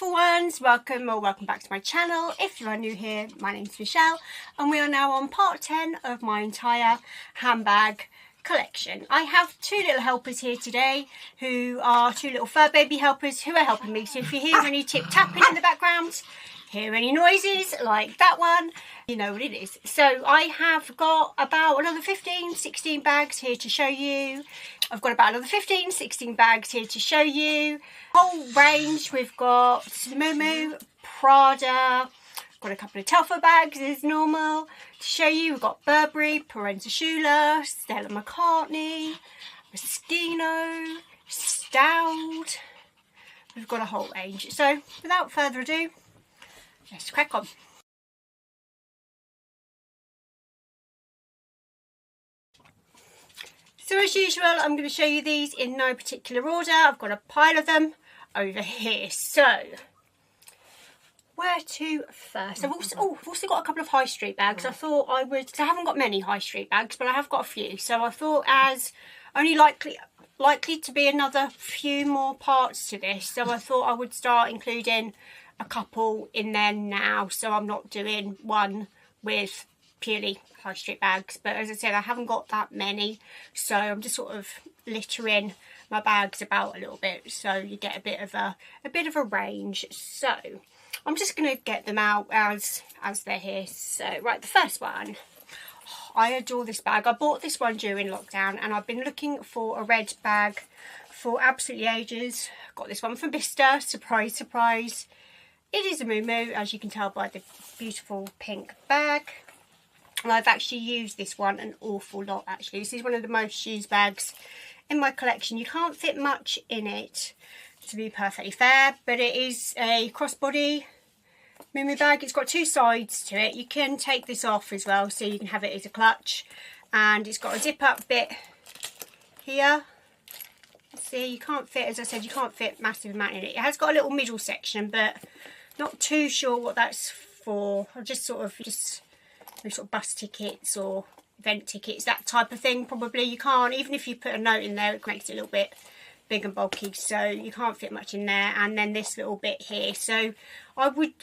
beautiful ones, welcome back to my channel. If you are new here, my name's Michelle and we are now on part 10 of my entire handbag collection. I have two little helpers here today who are two little fur baby helpers who are helping me. So if you hear any tip tapping in the background, hear any noises like that one, you know what it is. So I have got about another 15-16 bags here to show you. I've got about another 15-16 bags here to show you. Whole range. We've got Mumu, Prada, got a couple of Telfar bags as normal to show you. We've got Burberry, Parenza Schula, Stella McCartney, Moschino, Stout. We've got a whole range. So without further ado, let's crack on. So as usual, I'm going to show you these in no particular order. I've got a pile of them over here. So where to first? I've also got a couple of high street bags. I thought I would, because I haven't got many high street bags, but I have got a few. So I thought as only likely to be another few more parts to this. So I thought I would start including a couple in there now. So I'm not doing one with purely high street bags, but as I said, I haven't got that many, so I'm just sort of littering my bags about a little bit, so you get a bit of a range. So I'm just going to get them out as they're here. So right, the first one, I adore this bag. I bought this one during lockdown and I've been looking for a red bag for absolutely ages. Got this one from Bicester, surprise surprise. It is a Mumu, as you can tell by the beautiful pink bag. And I've actually used this one an awful lot actually. This is one of the most used bags in my collection. You can't fit much in it, to be perfectly fair, but it is a crossbody Mumu bag. It's got two sides to it. You can take this off as well, so you can have it as a clutch. And it's got a zip up bit here. See, you can't fit, as I said, you can't fit massive amount in it. It has got a little middle section, but not too sure what that's for. I'll just sort of bus tickets or event tickets, that type of thing. Probably you can't, even if you put a note in there, it makes it a little bit big and bulky, so you can't fit much in there. And then this little bit here, so I would,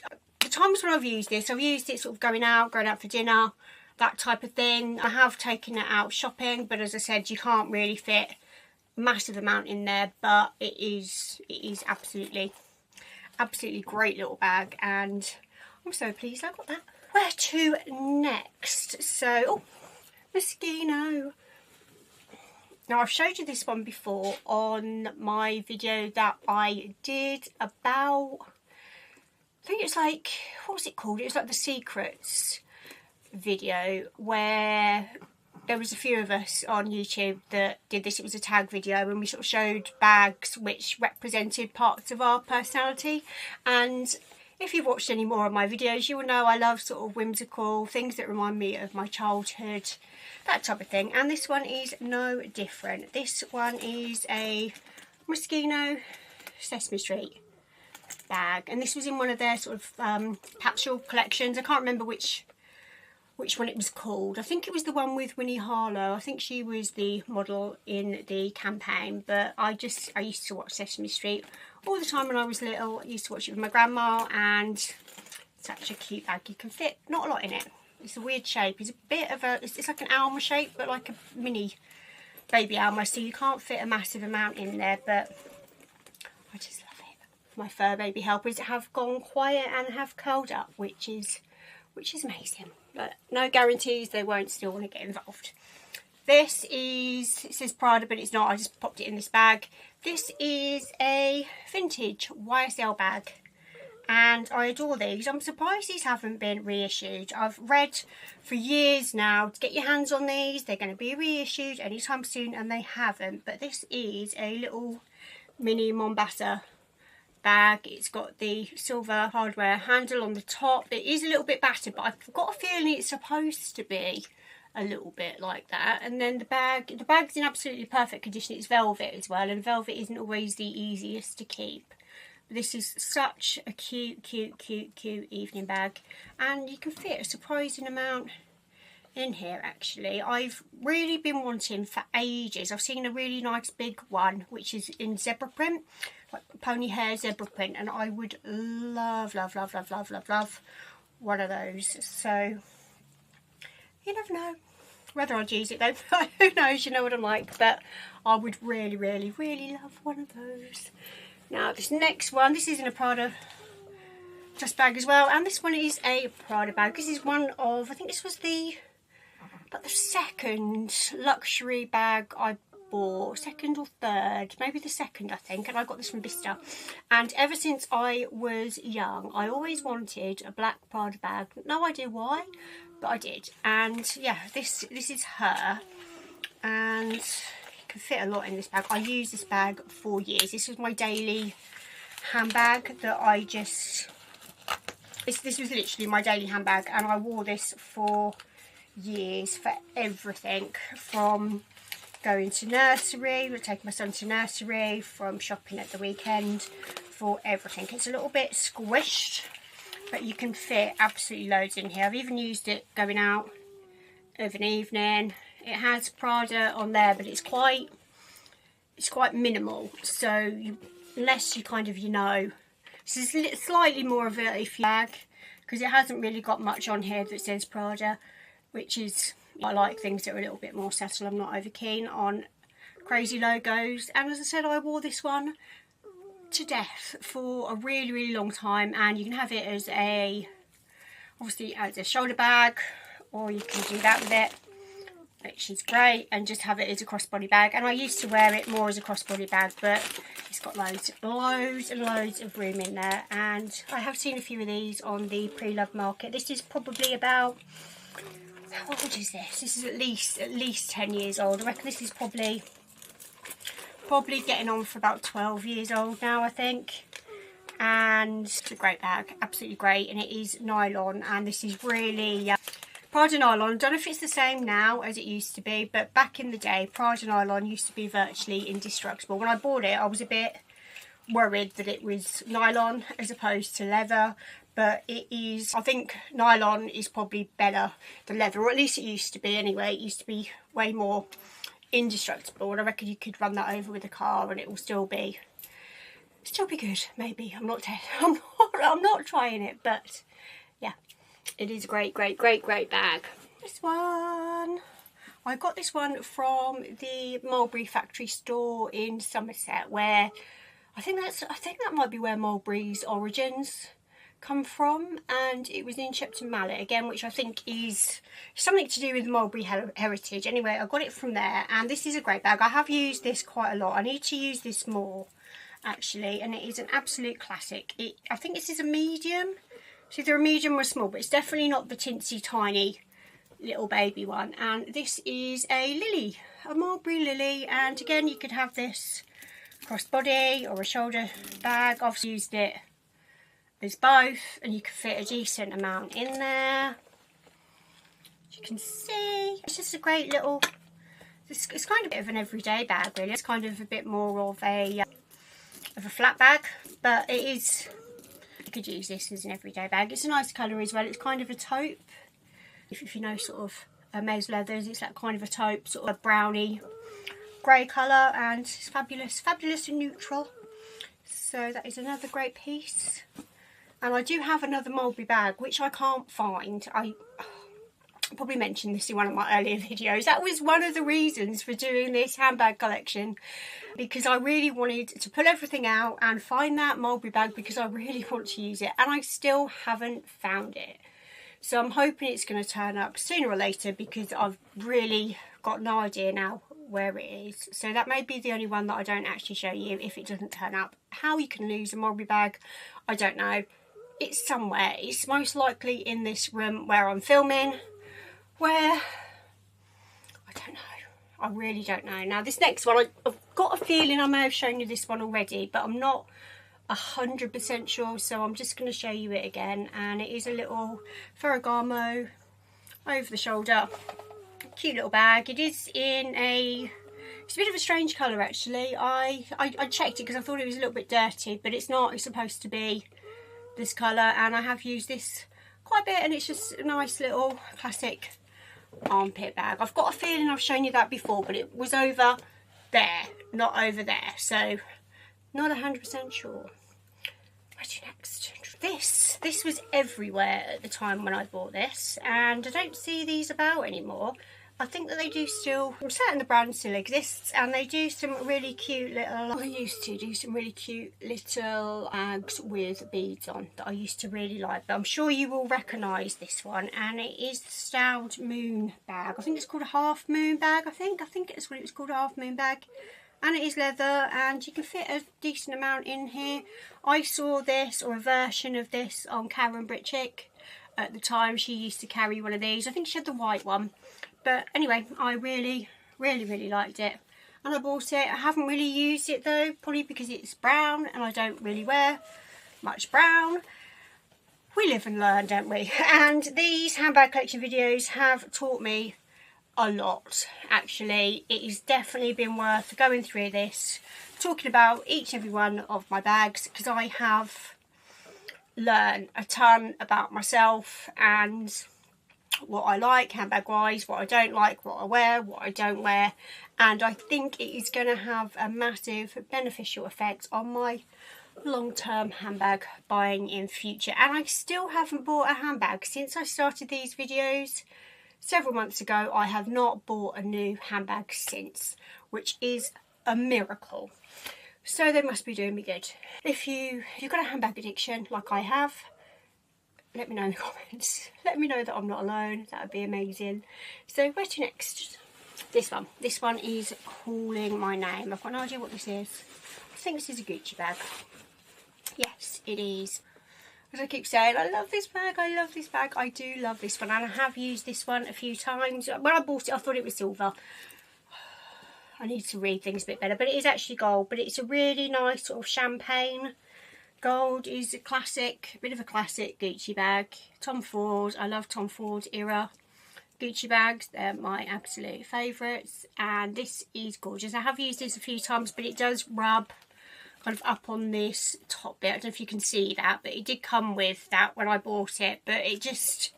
the times when I've used this, I've used it sort of going out for dinner, that type of thing. I have taken it out shopping, but as I said, you can't really fit a massive amount in there, but it is absolutely great little bag, and I'm so pleased I got that. Where to next? So, Moschino. Now, I've showed you this one before on my video that I did about, I think it's like, what was it called? It was like the secrets video, where there was a few of us on YouTube that did this. It was a tag video and we sort of showed bags which represented parts of our personality. And if you've watched any more of my videos, you will know I love sort of whimsical things that remind me of my childhood, that type of thing. And this one is no different. This one is a Moschino Sesame Street bag, and this was in one of their sort of capsule collections. I can't remember which one it was called. I think it was the one with Winnie Harlow. I think she was the model in the campaign, but I used to watch Sesame Street all the time when I was little. I used to watch it with my grandma, and such a cute bag. You can fit not a lot in it. It's a weird shape. It's a bit of a, it's like an Alma shape, but like a mini baby Alma, so you can't fit a massive amount in there, but I just love it. My fur baby helpers have gone quiet and have curled up, which is amazing. But no guarantees they won't still want to get involved. This is, it says Prada, but it's not. I just popped it in this bag. This is a vintage YSL bag, and I adore these. I'm surprised these haven't been reissued. I've read for years now to get your hands on these. They're going to be reissued anytime soon, and they haven't. But this is a little mini Mombasa bag. It's got the silver hardware handle on the top. It is a little bit battered, but I've got a feeling it's supposed to be a little bit like that. And then the bag's in absolutely perfect condition. It's velvet as well, and velvet isn't always the easiest to keep. But this is such a cute evening bag, and you can fit a surprising amount in here actually. I've really been wanting for ages. I've seen a really nice big one which is in zebra print pony hair zebra print, and I would love one of those. So you never know whether I'd use it though. Who knows, you know what I'm like, but I would really love one of those. Now this next one, this is in a Prada dust bag as well, and this one is a Prada bag. This is one of, I think this was the second luxury bag I bought, second or third, maybe the second I think, and I got this from Bicester. And ever since I was young I always wanted a black Prada bag, no idea why, but I did. And yeah, this is her, and you can fit a lot in this bag. I used this bag for years. This was my daily handbag that I just, this was literally my daily handbag, and I wore this for years for everything, from going to nursery, we'll take my son to nursery, from shopping at the weekend, for everything. It's a little bit squished, but you can fit absolutely loads in here. I've even used it going out of an evening. It has Prada on there, but it's quite minimal, so unless you kind of, you know, this is slightly more of a bag, because it hasn't really got much on here that says Prada, which is, I like things that are a little bit more subtle. I'm not over keen on crazy logos. And as I said, I wore this one to death for a really long time, and you can have it as a, obviously as a shoulder bag, or you can do that with it, which is great, and just have it as a crossbody bag. And I used to wear it more as a crossbody bag, but it's got loads and loads of room in there. And I have seen a few of these on the pre-loved market. This is probably about, how old is this? This is at least 10 years old. I reckon this is probably getting on for about 12 years old now, I think. And it's a great bag, absolutely great, and it is nylon, and this is really Prada nylon. I don't know if it's the same now as it used to be, but back in the day Prada nylon used to be virtually indestructible. When I bought it I was a bit worried that it was nylon as opposed to leather, but it is, I think nylon is probably better than leather, or at least it used to be anyway. It used to be way more indestructible, and I reckon you could run that over with a car and it will still be good. Maybe. I'm not trying it, but yeah, it is a great bag. This one, I got this one from the Mulberry factory store in Somerset, where I think that might be where Mulberry's origins come from, and it was in Shepton Mallet again, which I think is something to do with Mulberry heritage. Anyway, I got it from there, and this is a great bag. I have used this quite a lot. I need to use this more actually, and it is an absolute classic. I think this is a medium. It's either a medium or a small, but it's definitely not the tinsy tiny little baby one. And this is a lily, a Mulberry lily, and again you could have this crossbody or a shoulder bag. I've used it as both, and you can fit a decent amount in there. As you can see, it's just a great little, it's kind of a bit of an everyday bag really. It's kind of a bit more of a flat bag, but it is, you could use this as an everyday bag. It's a nice colour as well. It's kind of a taupe, if you know sort of maize leathers, it's that kind of a taupe, sort of a browny grey colour, and it's fabulous and neutral. So that is another great piece. And I do have another Mulberry bag which I can't find. I probably mentioned this in one of my earlier videos. That was one of the reasons for doing this handbag collection, because I really wanted to pull everything out and find that Mulberry bag, because I really want to use it, and I still haven't found it. So I'm hoping it's going to turn up sooner or later, because I've really got no idea now where it is. So that may be the only one that I don't actually show you if it doesn't turn up. How you can lose a Mulberry bag, I don't know. It's somewhere. It's most likely in this room where I'm filming, where, I don't know. I really don't know. Now this next one, I've got a feeling I may have shown you this one already, but I'm not 100% sure, so I'm just going to show you it again. And it is a little Ferragamo over the shoulder, cute little bag. It is in it's a bit of a strange colour actually. I checked it because I thought it was a little bit dirty, but it's not. It's supposed to be this colour, and I have used this quite a bit, and it's just a nice little classic armpit bag. I've got a feeling I've shown you that before, but it was over there, not over there. So Not 100% sure. Where to next? This was everywhere at the time when I bought this, and I don't see these about anymore. I think that they do still, I'm certain the brand still exists, and they do some really cute little, I used to do some really cute little bags with beads on that I used to really like. But I'm sure you will recognise this one, and it is the styled moon bag. I think it's called a half moon bag, I think it's what it was called, a half moon bag. And it is leather, and you can fit a decent amount in here. I saw this, or a version of this, on Karen Britchick. At the time, she used to carry one of these. I think she had the white one. But anyway, I really liked it. And I bought it. I haven't really used it though, probably because it's brown, and I don't really wear much brown. We live and learn, don't we? And these handbag collection videos have taught me a lot, actually. It has definitely been worth going through this, talking about each and every one of my bags, because I have learned a ton about myself and what I like handbag wise, what I don't like, what I wear, what I don't wear, and I think it is going to have a massive beneficial effect on my long-term handbag buying in future. And I still haven't bought a handbag since I started these videos several months ago. I have not bought a new handbag since, which is a miracle. So they must be doing me good. If you've got a handbag addiction like I have, let me know in the comments. Let me know that I'm not alone. That would be amazing. So where to next? This one. This one is calling my name. I've got no idea what this is. I think this is a Gucci bag. Yes, it is. As I keep saying, I love this bag, I love this bag. I do love this one, and I have used this one a few times. When I bought it, I thought it was silver. I need to read things a bit better, but it is actually gold. But it's a really nice sort of champagne gold. Is a classic, bit of a classic Gucci bag. Tom Ford, I love Tom Ford era Gucci bags. They're my absolute favourites, and this is gorgeous. I have used this a few times, but it does rub kind of up on this top bit. I don't know if you can see that, but it did come with that when I bought it. But it just,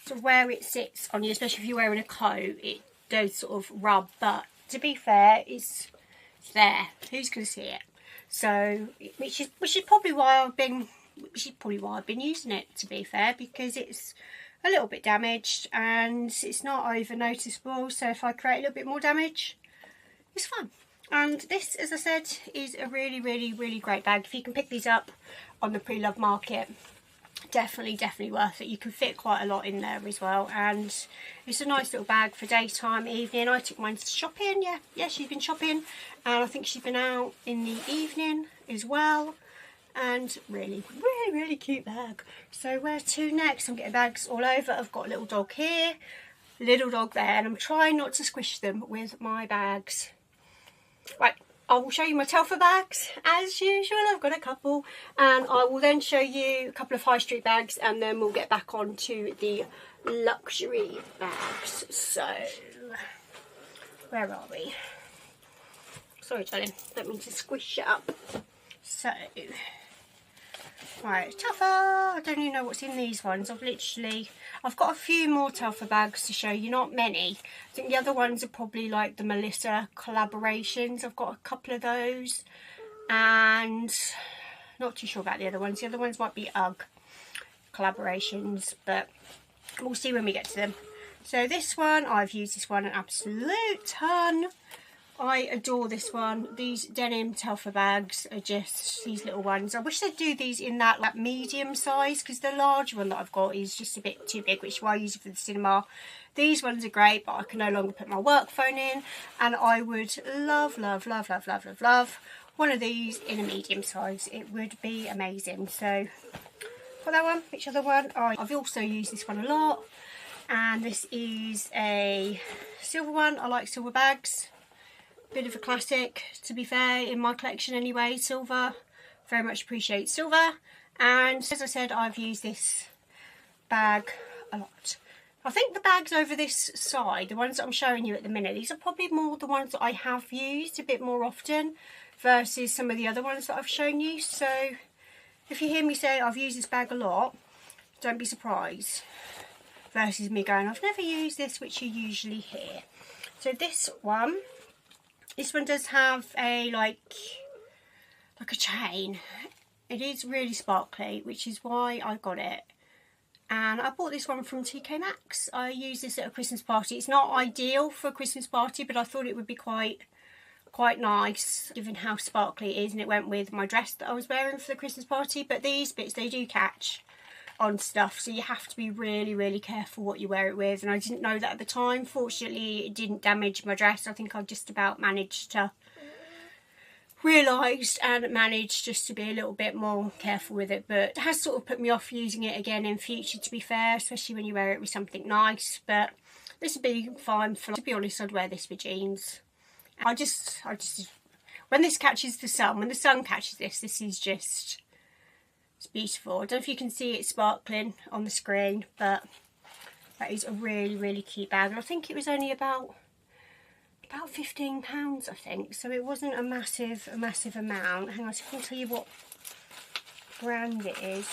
sort of where it sits on you, especially if you're wearing a coat, it does sort of rub. But to be fair, it's there. Who's going to see it? So, which is probably why I've been using it, to be fair, because it's a little bit damaged and it's not over noticeable. So if I create a little bit more damage, it's fun. And this, as I said, is a really great bag. If you can pick these up on the pre-loved market, definitely worth it. You can fit quite a lot in there as well, and it's a nice little bag for daytime, evening. I took mine shopping. Yeah, she's been shopping, and I think she's been out in the evening as well. And really cute bag. So where to next? I'm getting bags all over. I've got a little dog here, little dog there, and I'm trying not to squish them with my bags. Right, I will show you my Telfar bags as usual. I've got a couple, and I will then show you a couple of high street bags, and then we'll get back on to the luxury bags. So where are we? Sorry darling, don't mean to squish it up. So right, Telfar. I don't even know what's in these ones. I've got a few more Telfar bags to show you, not many. I think the other ones are probably like the Melissa collaborations. I've got a couple of those, and not too sure about the other ones. The other ones might be UGG collaborations, but we'll see when we get to them. So this one, I've used this one an absolute ton. I adore this one. These denim Telfar bags are just these little ones. I wish they'd do these in that like medium size, because the large one that I've got is just a bit too big, which is why I use it for the cinema. These ones are great, but I can no longer put my work phone in, and I would love one of these in a medium size. It would be amazing. So got that one. Which other one? Oh, I've also used this one a lot, and this is a silver one. I like silver bags. Bit of a classic, to be fair, in my collection anyway. Silver, very much appreciate silver. And as I said, I've used this bag a lot. I think the bags over this side, the ones that I'm showing you at the minute, these are probably more the ones that I have used a bit more often versus some of the other ones that I've shown you. So if you hear me say I've used this bag a lot, don't be surprised, versus me going, I've never used this, which you usually hear. So this one does have a like like a chain. It is really sparkly, which is why I got it. And I bought this one from TK Maxx. I used this at a Christmas party. It's not ideal for a Christmas party, but I thought it would be quite nice given how sparkly it is, and it went with my dress that I was wearing for the Christmas party. But these bits, they do catch on stuff, so you have to be really careful what you wear it with, and I didn't know that at the time. Fortunately, it didn't damage my dress. I think I just about managed to realised and managed just to be a little bit more careful with it, but it has sort of put me off using it again in future, to be fair, especially when you wear it with something nice. But this would be fine for, to be honest, I'd wear this with jeans. I just when this catches the sun, when the sun catches this is just, it's beautiful. I don't know if you can see it sparkling on the screen, but that is a really cute bag, and I think it was only about £15, I think, so it wasn't a massive amount. Hang on, so I can tell you what brand it is.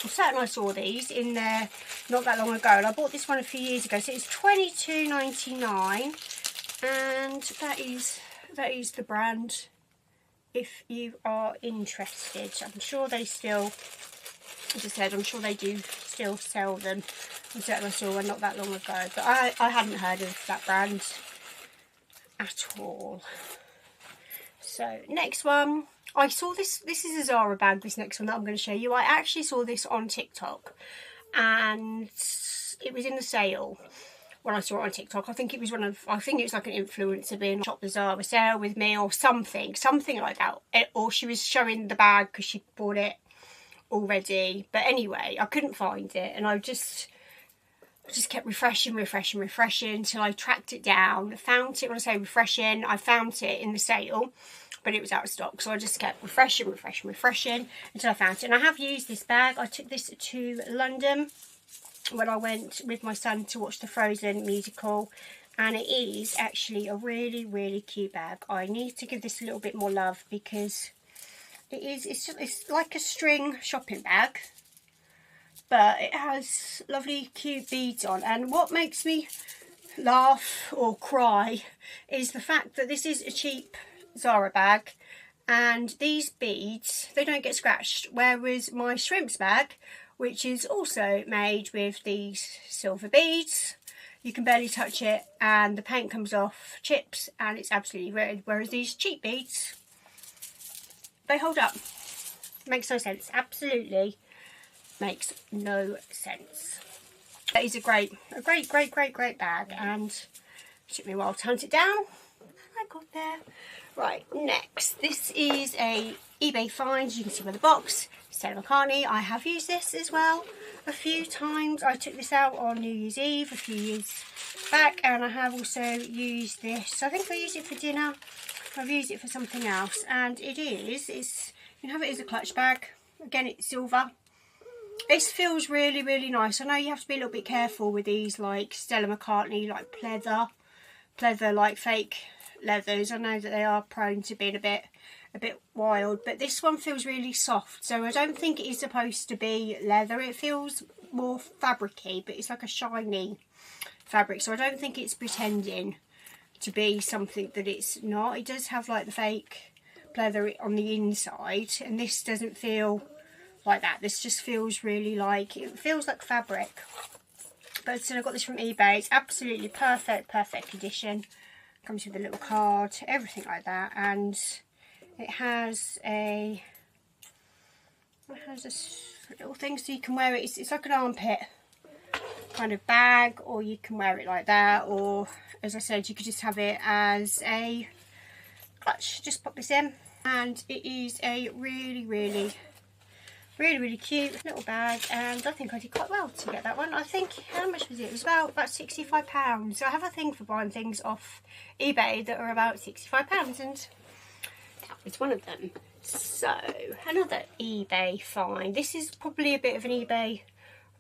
I'm certain I saw these in there not that long ago, and I bought this one a few years ago, so it's £22.99, and that is the brand if you are interested. I'm sure they still, as I said, I'm sure they do still sell them. I'm certain I saw one not that long ago, but I hadn't heard of that brand at all. So next one, I saw this is a Zara bag, this next one that I'm going to show you. I actually saw this on TikTok, and it was in the sale when I saw it on TikTok. I think it was like an influencer being shop the Zara sale with me, or something like that, or she was showing the bag because she bought it already. But anyway, I couldn't find it, and I just kept refreshing until I tracked it down. Found it, when I say refreshing, I found it in the sale, but it was out of stock, so I just kept refreshing until I found it. And I have used this bag. I took this to London when I went with my son to watch the Frozen musical, and it is actually a really cute bag. I need to give this a little bit more love because it's like a string shopping bag, but it has lovely cute beads on. And what makes me laugh or cry is the fact that this is a cheap Zara bag, and these beads, they don't get scratched, whereas my shrimps bag, which is also made with these silver beads, you can barely touch it and the paint comes off, chips, and it's absolutely red. Whereas these cheap beads, they hold up. Makes no sense. Absolutely makes no sense. That is a great bag, and it took me a while to hunt it down. I got there. Right, next, this is a eBay find. As you can see by the box, Stella McCartney. I have used this as well a few times. I took this out on New Year's Eve a few years back, and I have also used this. I think I used it for dinner. I've used it for something else, and it's you can have it as a clutch bag. Again, it's silver. This feels really nice. I know you have to be a little bit careful with these, like Stella McCartney, like pleather like fake leathers. I know that they are prone to being a bit wild, but this one feels really soft, so I don't think it is supposed to be leather. It feels more fabricy, but it's like a shiny fabric, so I don't think it's pretending to be something that it's not. It does have like the fake pleather on the inside, and this doesn't feel like that. This just feels really like, it feels like fabric. But so I got this from eBay. It's absolutely perfect condition. Comes with a little card, everything like that, and it has a little thing so you can wear it. It's like an armpit kind of bag, or you can wear it like that, or as I said, you could just have it as a clutch. Just pop this in, and it is a really cute little bag, and I think I did quite well to get that one. I think, how much was it? It was about £65. So I have a thing for buying things off eBay that are about £65, and that was one of them. So another eBay find. This is probably a bit of an eBay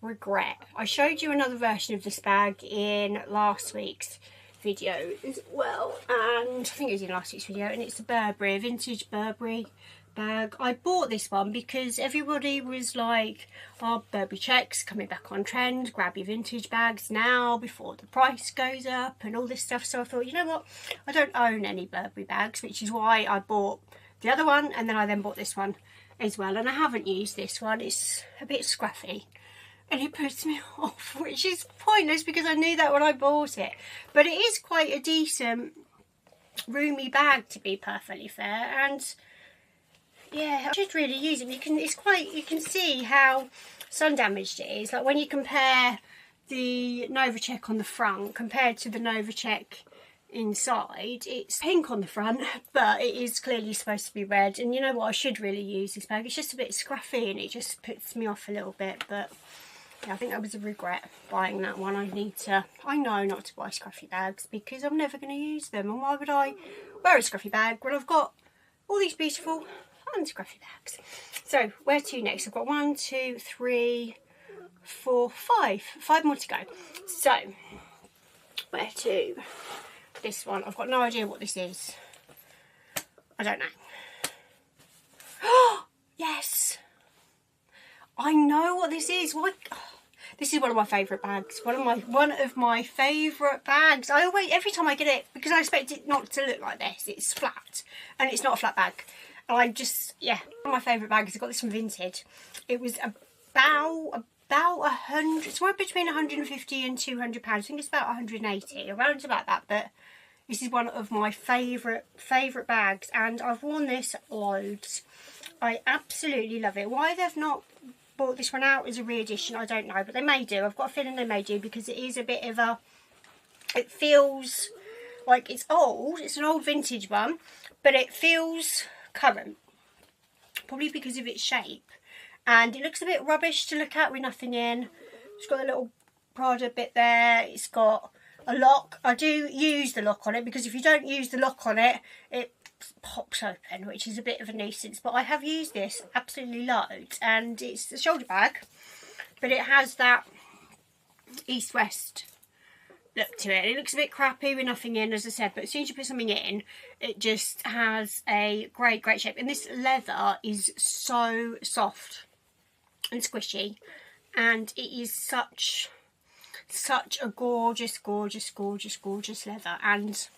regret. I showed you another version of this bag in last week's video as well, and I think it was in last week's video, and it's a Burberry, a vintage Burberry bag. I bought this one because everybody was like, oh, Burberry checks coming back on trend, grab your vintage bags now before the price goes up and all this stuff. So I thought, you know what, I don't own any Burberry bags, which is why I bought the other one, and then I then bought this one as well. And I haven't used this one. It's a bit scruffy and it puts me off, which is pointless because I knew that when I bought it. But it is quite a decent roomy bag, to be perfectly fair. And yeah, I should really use it. You can see how sun damaged it is. Like when you compare the Novacek on the front compared to the Novacek inside, it's pink on the front, but it is clearly supposed to be red. And you know what, I should really use this bag. It's just a bit scruffy and it just puts me off a little bit. But yeah, I think that was a regret buying that one. I know not to buy scruffy bags because I'm never going to use them. And why would I wear a scruffy bag when I've got all these beautiful unscruffy bags? So where to next? I've got 1, 2, 3, 4, 5 more to go. So where to? This one, I've got no idea what this is. I don't know. Oh yes, I know what this is. What? Oh, this is one of my favourite bags. One of my favourite bags. Every time I get it, because I expect it not to look like this. It's flat, and it's not a flat bag. One of my favourite bags. I got this from Vinted. It was about 100, somewhere between 150 and 200 pounds. I think it's about 180, around about that. But this is one of my favourite bags, and I've worn this loads. I absolutely love it. Why they've not brought this one out as a re-edition, I don't know, but they may do. I've got a feeling they may do, because it is a bit of a, it feels like it's old. It's an old vintage one, but it feels current, probably because of its shape. And it looks a bit rubbish to look at with nothing in. It's got a little Prada bit there. It's got a lock. I do use the lock on it, because if you don't use the lock on it, it pops open, which is a bit of a nuisance. But I have used this absolutely loads, and it's a shoulder bag, but it has that east-west look to it. It looks a bit crappy with nothing in, as I said, but as soon as you put something in, it just has a great shape. And this leather is so soft and squishy, and it is such a gorgeous leather. And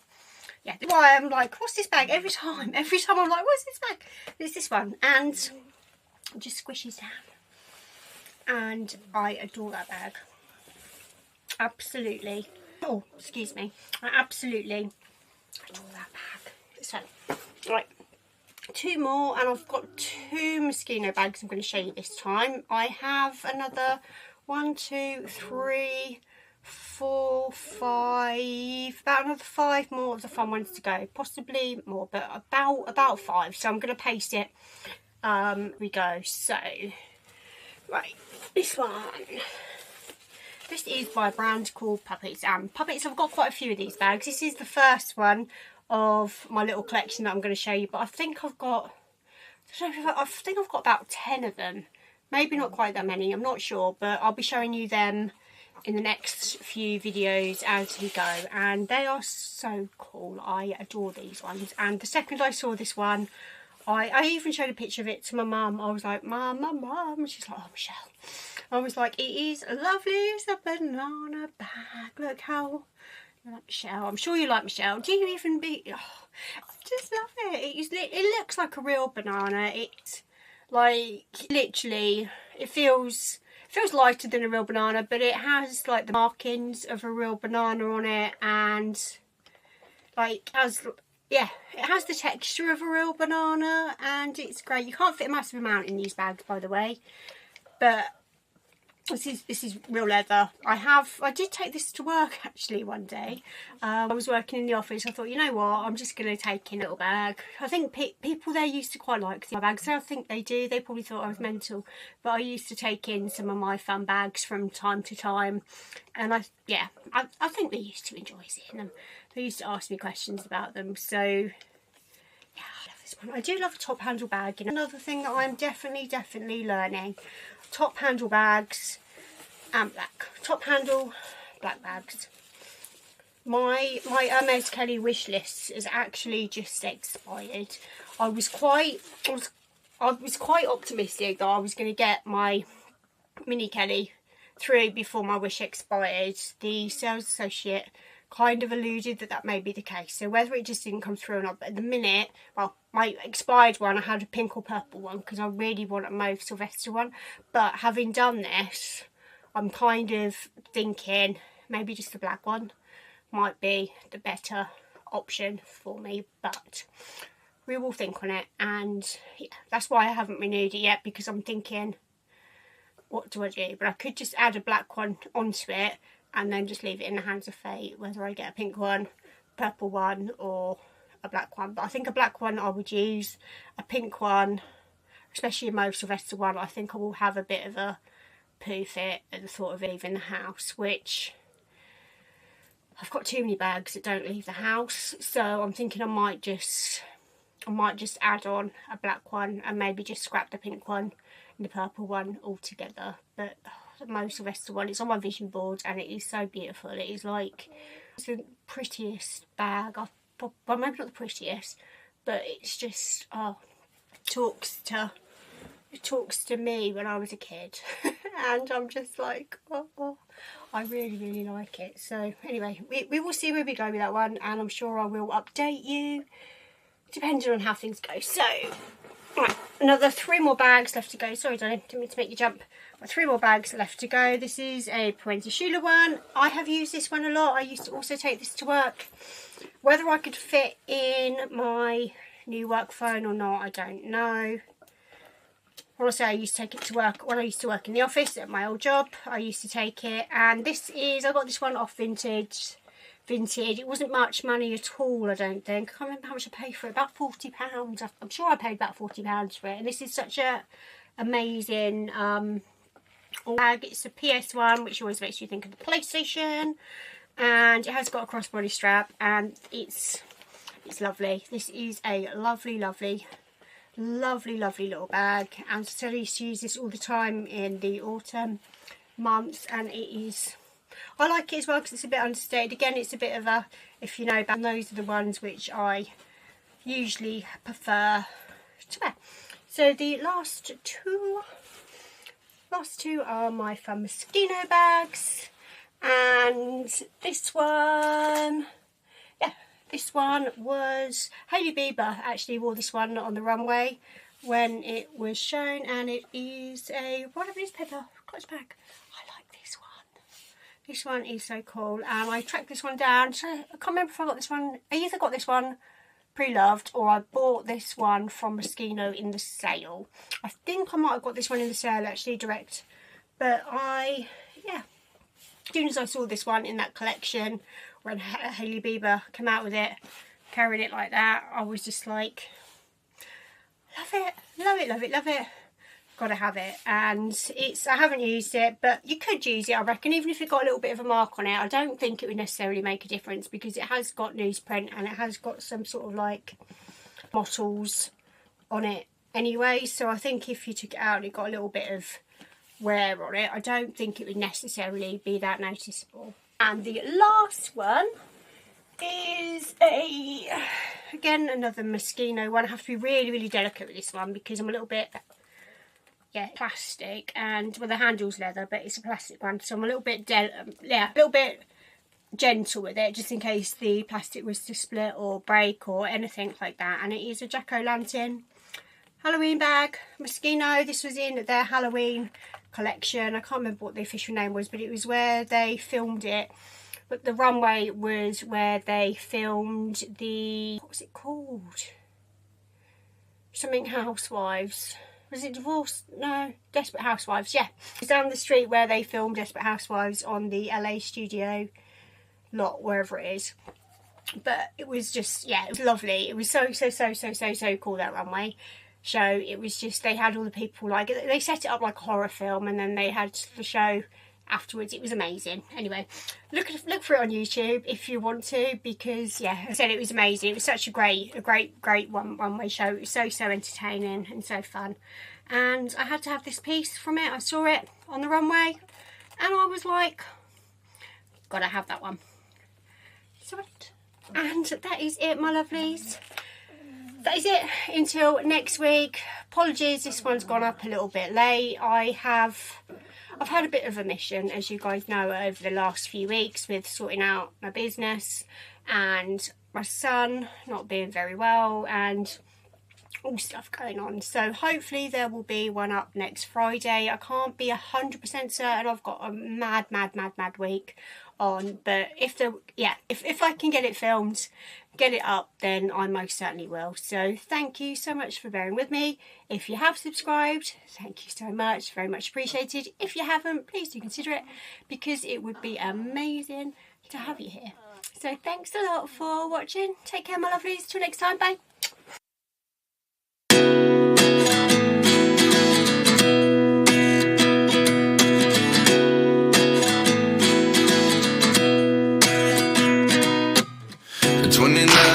yeah, that's why I'm like, what's this bag? Every time I'm like, what's this bag? It's this one, and it just squishes down, and I adore that bag. Absolutely. Oh, excuse me. I absolutely adore that bag. So, right, 2 more, and I've got 2 Moschino bags I'm going to show you this time. I have another 1, 2, 3, 4, 5, about another 5 more of the fun ones to go, possibly more, but about 5. So I'm going to paste it. We go. So, right, this one. This is by a brand called Puppets. Puppets, I've got quite a few of these bags. This is the first one of my little collection that I'm going to show you, but I think I've got about 10 of them. Maybe not quite that many, I'm not sure, but I'll be showing you them in the next few videos as we go, and they are so cool. I adore these ones. And the second I saw this one, I even showed a picture of it to my mum. I was like, Mum. She's like, oh, Michelle. I was like, it is lovely as a banana bag. Look how, like Michelle. I'm sure you like Michelle. Do you even be? Oh, I just love it. It looks like a real banana. It's like literally, it feels lighter than a real banana, but it has like the markings of a real banana on it, and like it has the texture of a real banana, and it's great. You can't fit a massive amount in these bags, by the way, but this is real leather. I did take this to work actually one day. I was working in the office. I thought, you know what, I'm just going to take in a little bag. I think people there used to quite like my bags. I think they do. They probably thought I was mental, but I used to take in some of my fun bags from time to time, and I think they used to enjoy seeing them. They used to ask me questions about them. So yeah, I love this one. I do love a top handle bag. You know, another thing that I'm definitely learning. Top handle bags and black. Top handle, black bags. My Hermes Kelly wish list is actually just expired. I was quite optimistic that I was going to get my mini Kelly through before my wish expired. The sales associate kind of alluded that that may be the case. So whether it just didn't come through or not, but at the minute, well, my expired one, I had a pink or purple one because I really want a mauve Sylvester one. But having done this, I'm kind of thinking maybe just the black one might be the better option for me, but we will think on it. And yeah, that's why I haven't renewed it yet, because I'm thinking, what do I do? But I could just add a black one onto it and then just leave it in the hands of fate, whether I get a pink one, purple one, or a black one. But I think a black one I would use. A pink one, especially a mauve Sylvester one, I think I will have a bit of a poo fit at the thought of leaving the house, which I've got too many bags that don't leave the house. So I'm thinking I might just add on a black one and maybe just scrap the pink one and the purple one altogether. But the mauve Sylvester one, it's on my vision board and it is so beautiful. It is like, it's the prettiest bag I've, well, maybe not the prettiest, but it's just, oh, it talks to me when I was a kid. And I'm just like, oh, I really, really like it. So anyway, we will see where we go with that one, and I'm sure I will update you depending on how things go. So, right, another 3 more bags left to go. Sorry, darling, didn't mean to make you jump. 3 more bags left to go. This is a Puente Shula one. I have used this one a lot. I used to also take this to work. Whether I could fit in my new work phone or not, I don't know. Honestly, I used to take it to work when I used to work in the office at my old job. I used to take it, and this is, I got this one off Vintage. It wasn't much money at all, I don't think. I can't remember how much I paid for it, about £40. I'm sure I paid about £40 for it. And this is such a amazing bag. It's a PS one, which always makes you think of the PlayStation, and it has got a crossbody strap, and it's lovely. This is a lovely little bag, and so I used to use this all the time in the autumn months, and it is, I like it as well because it's a bit understated. Again, it's a bit of a, if you know, and those are the ones which I usually prefer to wear. So the last two are my fun Moschino bags, and this one, this one was, Hailey Bieber actually wore this one on the runway when it was shown, and it is a Royal newspaper clutch bag. I like this one. This one is so cool, and I tracked this one down. So I can't remember if I got this one, I either got this one pre-loved or I bought this one from Moschino in the sale. I think I might have got this one in the sale actually, direct. But yeah, as soon as I saw this one in that collection, when Hailey Bieber came out with it, carrying it like that, I was just like, love it. Gotta have it. And it's, I haven't used it, but you could use it, I reckon, even if it got a little bit of a mark on it. I don't think it would necessarily make a difference because it has got newsprint and it has got some sort of like mottles on it anyway. So I think if you took it out and it got a little bit of wear on it, I don't think it would necessarily be that noticeable. And the last one is again, another Moschino one. I have to be really delicate with this one because I'm a little bit, plastic, and well, the handle's leather, but it's a plastic one, so I'm a little bit, a little bit gentle with it, just in case the plastic was to split or break or anything like that. And it is a jack-o'-lantern Halloween bag, Moschino. This was in their Halloween collection. I can't remember what the official name was, but it was where they filmed it. But the runway was where they filmed the, what was it called? Something Housewives. Was it Divorce? No, Desperate Housewives, yeah. It's down the street where they filmed Desperate Housewives on the LA studio lot, wherever it is. But it was just, yeah, it was lovely. It was so cool, that runway show. It was just, they had all the people, like, they set it up like a horror film, and then they had the show afterwards. It was amazing. Anyway, look for it on YouTube if you want to, because yeah, I said it was amazing. It was such a great runway show. It was so entertaining and so fun, and I had to have this piece from it. I saw it on the runway and I was like, gotta have that one. So and that is it, my lovelies. That is it until next week. Apologies, this one's gone up a little bit late. I've had a bit of a mission, as you guys know, over the last few weeks with sorting out my business and my son not being very well and all stuff going on. So hopefully there will be one up next Friday. I can't be 100% certain. I've got a mad week on, but if I can get it filmed, get it up, then I most certainly will. So thank you so much for bearing with me. If you have subscribed, thank you so much, very much appreciated. If you haven't, please do consider it, because it would be amazing to have you here. So thanks a lot for watching. Take care, my lovelies. Till next time, bye.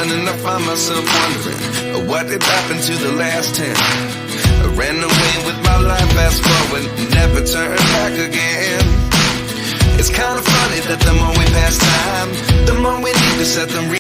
And I find myself wondering what did happen to the last 10. I ran away with my life, fast forward, never turn back again. It's kind of funny that the more we pass time, the more we need to set them